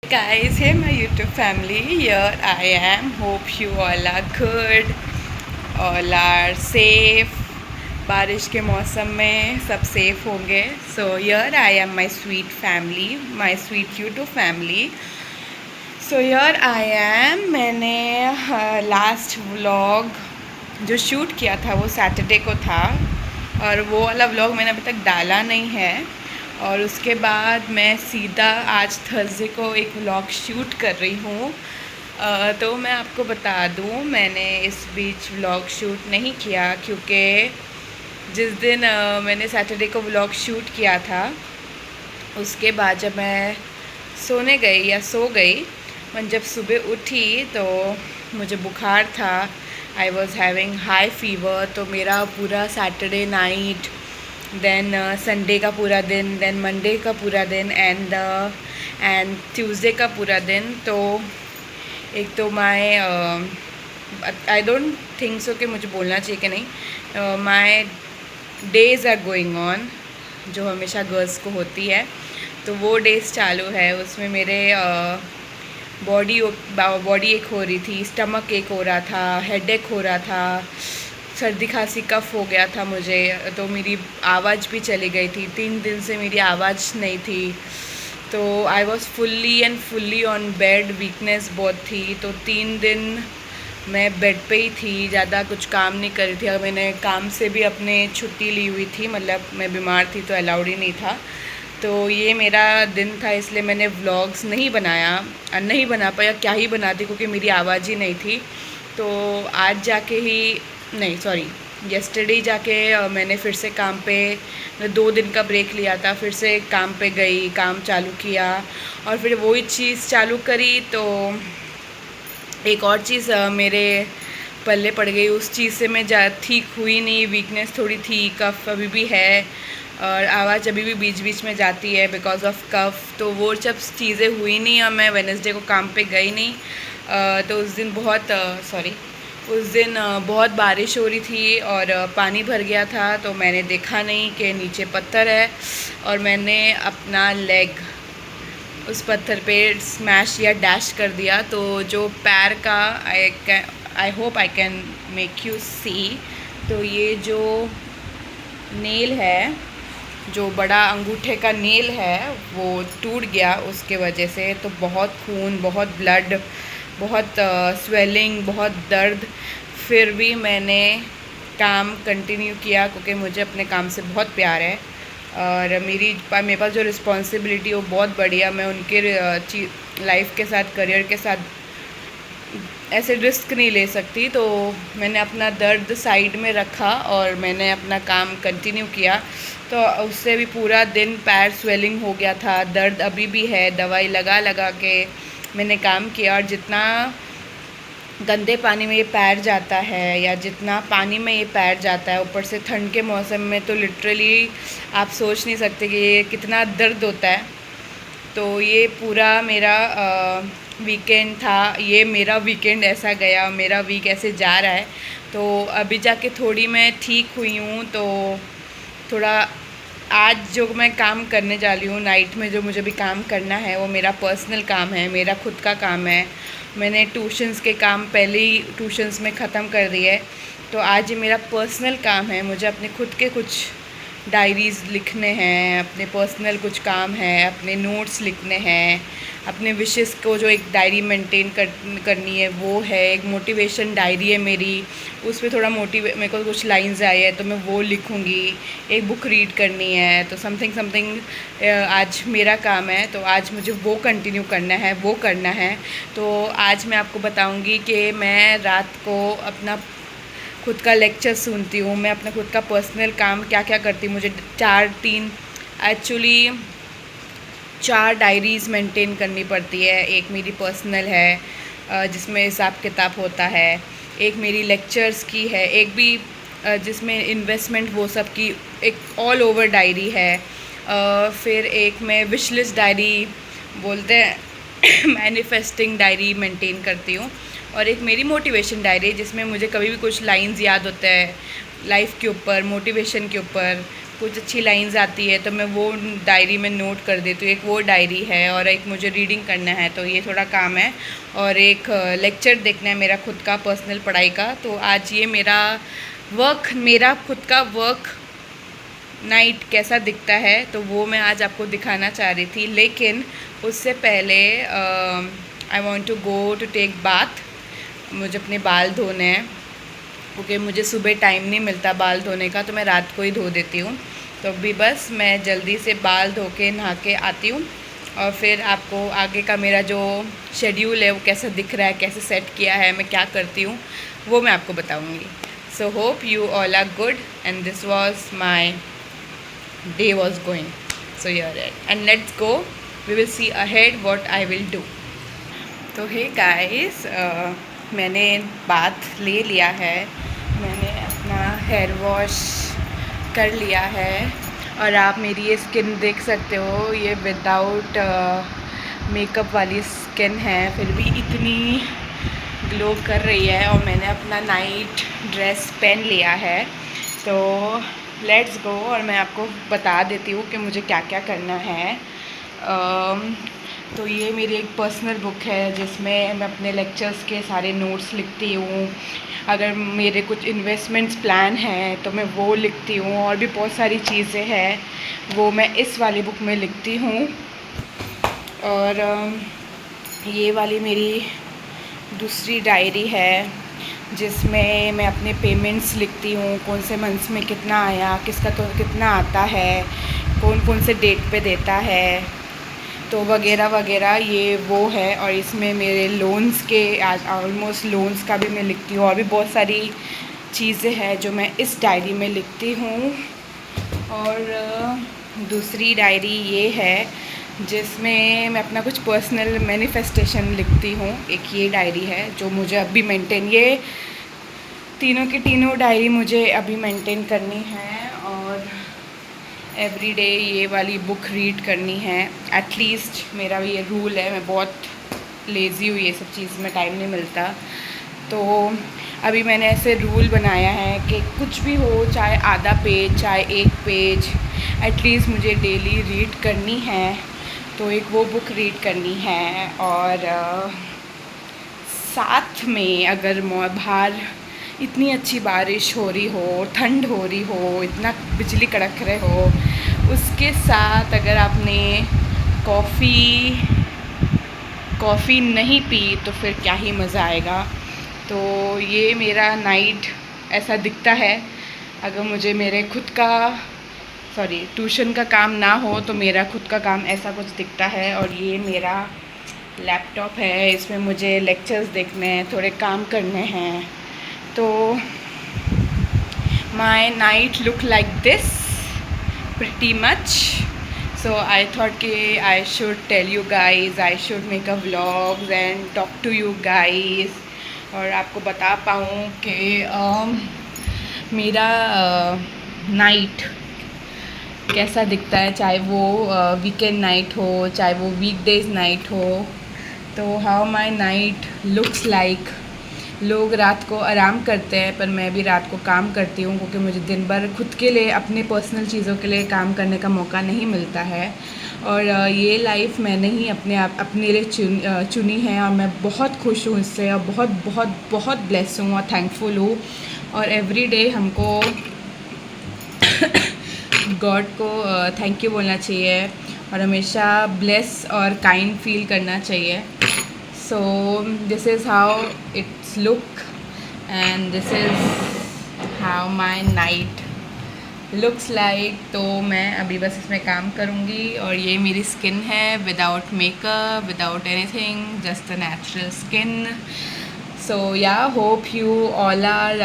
Guys, hey my YouTube family, here I am. Hope you all are good, all are safe. बारिश के मौसम में सब safe होंगे. So here I am, my sweet family, my sweet YouTube family. So here I am. मैंने last vlog जो shoot किया था वो सैटरडे को था और वो वाला व्लॉग मैंने अभी तक डाला नहीं है. और उसके बाद मैं सीधा आज थर्सडे को एक व्लॉग शूट कर रही हूँ. तो मैं आपको बता दूँ, मैंने इस बीच व्लॉग शूट नहीं किया क्योंकि जिस दिन मैंने सैटरडे को व्लॉग शूट किया था उसके बाद जब मैं सोने गई या सो गई, मैं जब सुबह उठी तो मुझे बुखार था. I was having high fever. तो मेरा पूरा सैटरडे नाइट, देन संडे का पूरा दिन, देन मंडे का पूरा दिन एंड ट्यूसडे का पूरा दिन. तो एक तो आई डोंट थिंक सो कि मुझे बोलना चाहिए कि नहीं, माई डेज़ आर गोइंग ऑन, जो हमेशा गर्ल्स को होती है. तो वो डेज़ चालू है. उसमें मेरे बॉडी एक हो रही थी, स्टमक एक हो रहा था, हेडेक हो रहा था, सर्दी खांसी कफ हो गया था मुझे. तो मेरी आवाज़ भी चली गई थी. 3 दिन से मेरी आवाज़ नहीं थी. तो I was fully on bed. Weakness बहुत थी. तो 3 दिन मैं बेड पे ही थी, ज़्यादा कुछ काम नहीं कर रही थी. और मैंने काम से भी अपने छुट्टी ली हुई थी, मतलब मैं बीमार थी तो अलाउड ही नहीं था. तो ये मेरा दिन था, इसलिए मैंने व्लॉग्स नहीं बनाया, नहीं बना पाया. क्या ही बनाती क्योंकि मेरी आवाज़ ही नहीं थी. तो आज जाके ही नहीं, सॉरी, येस्टरडे जाके मैंने फिर से काम पे 2 दिन का ब्रेक लिया था. फिर से काम पे गई, काम चालू किया और फिर वही चीज़ चालू करी. तो एक और चीज़ मेरे पल्ले पड़ गई. उस चीज़ से मैं ठीक हुई नहीं. वीकनेस थोड़ी थी, कफ़ अभी भी है और आवाज़ अभी भी बीच बीच में जाती है बिकॉज ऑफ कफ़. तो वो सब चीज़ें हुई नहीं और मैं वेडनेसडे को काम पे गई नहीं. तो उस दिन बहुत बारिश हो रही थी और पानी भर गया था. तो मैंने देखा नहीं कि नीचे पत्थर है और मैंने अपना लेग उस पत्थर पे स्मैश या डैश कर दिया. तो जो पैर का I hope I can make you see. तो ये जो नेल है, जो बड़ा अंगूठे का नेल है, वो टूट गया उसके वजह से. तो बहुत खून, बहुत ब्लड, बहुत स्वेलिंग, बहुत दर्द. फिर भी मैंने काम कंटिन्यू किया क्योंकि मुझे अपने काम से बहुत प्यार है और मेरे पास जो रिस्पॉन्सिबिलिटी वो बहुत बढ़िया. मैं उनके लाइफ के साथ, करियर के साथ ऐसे रिस्क नहीं ले सकती. तो मैंने अपना दर्द साइड में रखा और मैंने अपना काम कंटिन्यू किया. तो उससे भी पूरा दिन पैर स्वेलिंग हो गया था, दर्द अभी भी है. दवाई लगा के मैंने काम किया. और जितना गंदे पानी में ये पैर जाता है या जितना पानी में ये पैर जाता है, ऊपर से ठंड के मौसम में, तो लिटरली आप सोच नहीं सकते कि ये कितना दर्द होता है. तो ये पूरा मेरा वीकेंड था. ये मेरा वीकेंड ऐसा गया, मेरा वीक ऐसे जा रहा है. तो अभी जाके थोड़ी मैं ठीक हुई हूँ. तो थोड़ा आज जो मैं काम करने जा रही हूँ नाइट में, जो मुझे भी काम करना है वो मेरा पर्सनल काम है, मेरा खुद का काम है. मैंने ट्यूशन्स के काम पहले ही ट्यूशन्स में ख़त्म कर दिए है. तो आज ये मेरा पर्सनल काम है. मुझे अपने खुद के कुछ डायरीज़ लिखने हैं, अपने पर्सनल कुछ काम है, अपने नोट्स लिखने हैं, अपने विशेस को जो एक डायरी मेंटेन करनी है वो है. एक मोटिवेशन डायरी है मेरी, उस पर थोड़ा मेरे को कुछ लाइंस आई है तो मैं वो लिखूँगी. एक बुक रीड करनी है. तो समथिंग आज मेरा काम है. तो आज मुझे वो कंटिन्यू करना है. तो आज मैं आपको बताऊँगी कि मैं रात को अपना खुद का लेक्चर सुनती हूँ, मैं अपना खुद का पर्सनल काम क्या क्या करती हूँ. मुझे 4 डायरीज़ मेंटेन करनी पड़ती है. एक मेरी पर्सनल है जिसमें हिसाब किताब होता है. एक मेरी लेक्चर्स की है. एक भी जिसमें इन्वेस्टमेंट वो सब की एक ऑल ओवर डायरी है. फिर एक मैं विश लिस्ट डायरी बोलते हैं मैनिफेस्टिंग डायरी मेंटेन करती हूँ. और एक मेरी मोटिवेशन डायरी जिसमें मुझे कभी भी कुछ लाइंस याद होता है लाइफ के ऊपर, मोटिवेशन के ऊपर, कुछ अच्छी लाइंस आती है तो मैं वो डायरी में नोट कर देती हूँ। एक वो डायरी है और एक मुझे रीडिंग करना है, तो ये थोड़ा काम है, और एक लेक्चर देखना है मेरा खुद का पर्सनल पढ़ाई का। तो आज ये मेरा खुद का वर्क नाइट कैसा दिखता है तो वो मैं आज आपको दिखाना चाह रही थी। लेकिन उससे पहले I want to go to take bath. मुझे अपने बाल धोने हैं क्योंकि मुझे सुबह टाइम नहीं मिलता बाल धोने का, तो मैं रात को ही धो देती हूँ। तो अभी बस मैं जल्दी से बाल धो के नहा के आती हूँ और फिर आपको आगे का मेरा जो शेड्यूल है वो कैसा दिख रहा है, कैसे सेट किया है, मैं क्या करती हूँ, वो मैं आपको बताऊँगी। So hope you all are good and this was my day was going. So here it, and let's go, we will see ahead what I will do. तो हे गाइस, मैंने बाथ ले लिया है, मैंने अपना हेयर वॉश कर लिया है और आप मेरी ये स्किन देख सकते हो, ये विदाउट मेकअप वाली स्किन है, फिर भी इतनी ग्लो कर रही है। और मैंने अपना नाइट ड्रेस पहन लिया है, तो लेट्स गो। और मैं आपको बता देती हूँ कि मुझे क्या क्या करना है। तो ये मेरी एक पर्सनल बुक है जिसमें मैं अपने लेक्चर्स के सारे नोट्स लिखती हूँ। अगर मेरे कुछ इन्वेस्टमेंट्स प्लान हैं तो मैं वो लिखती हूँ, और भी बहुत सारी चीज़ें हैं वो मैं इस वाली बुक में लिखती हूँ। और ये वाली मेरी दूसरी डायरी है जिसमें मैं अपने पेमेंट्स लिखती हूँ, कौन से मंथ्स में कितना आया, किसका तो कितना आता है, कौन कौन से डेट पे देता है, तो वगैरह वगैरह ये वो है। और इसमें मेरे लोन्स के ऑलमोस्ट लोन्स का भी मैं लिखती हूँ, और भी बहुत सारी चीज़ें हैं जो मैं इस डायरी में लिखती हूँ। और दूसरी डायरी ये है जिसमें मैं अपना कुछ पर्सनल मैनिफेस्टेशन लिखती हूँ। एक ये डायरी है जो मुझे अभी मेंटेन, ये तीनों की तीनों डायरी मुझे अभी मेंटेन करनी है, और एवरी डे ये वाली बुक रीड करनी है एटलीस्ट। मेरा ये रूल है, मैं बहुत लेज़ी हूँ, ये सब चीज़ में टाइम नहीं मिलता। तो अभी मैंने ऐसे रूल बनाया है कि कुछ भी हो, चाहे आधा पेज चाहे एक पेज, एटलीस्ट मुझे डेली रीड करनी है। तो एक वो बुक रीड करनी है, और साथ में अगर बाहर इतनी अच्छी बारिश हो रही हो, ठंड हो रही हो, इतना बिजली कड़क रहे हो, उसके साथ अगर आपने कॉफ़ी नहीं पी तो फिर क्या ही मज़ा आएगा। तो ये मेरा नाइट ऐसा दिखता है। अगर मुझे मेरे खुद का ट्यूशन का काम ना हो तो मेरा खुद का काम ऐसा कुछ दिखता है। और ये मेरा लैपटॉप है, इसमें मुझे लेक्चर्स देखने हैं, थोड़े काम करने हैं। तो my night look like this pretty much. So I thought कि I should tell you guys, I should make a vlog and talk to you guys, और आपको बता पाऊँ कि मेरा नाइट कैसा दिखता है, चाहे वो वीकेंड नाइट हो चाहे वो वीकडेज नाइट हो। तो how my night looks like. लोग रात को आराम करते हैं पर मैं भी रात को काम करती हूँ, क्योंकि मुझे दिन भर खुद के लिए, अपने पर्सनल चीज़ों के लिए काम करने का मौका नहीं मिलता है। और ये लाइफ मैंने ही अपने लिए चुनी है, और मैं बहुत खुश हूँ इससे, और बहुत बहुत बहुत ब्लेस हूँ और थैंकफुल हूँ। और एवरी डे हमको गॉड को थैंक यू बोलना चाहिए, और हमेशा ब्लेस और काइंड फील करना चाहिए। So this is how it's look and this is how my night looks like. तो मैं अभी बस इसमें काम करूँगी, और ये मेरी स्किन है without makeup, without anything, just a natural skin. So yeah hope you all are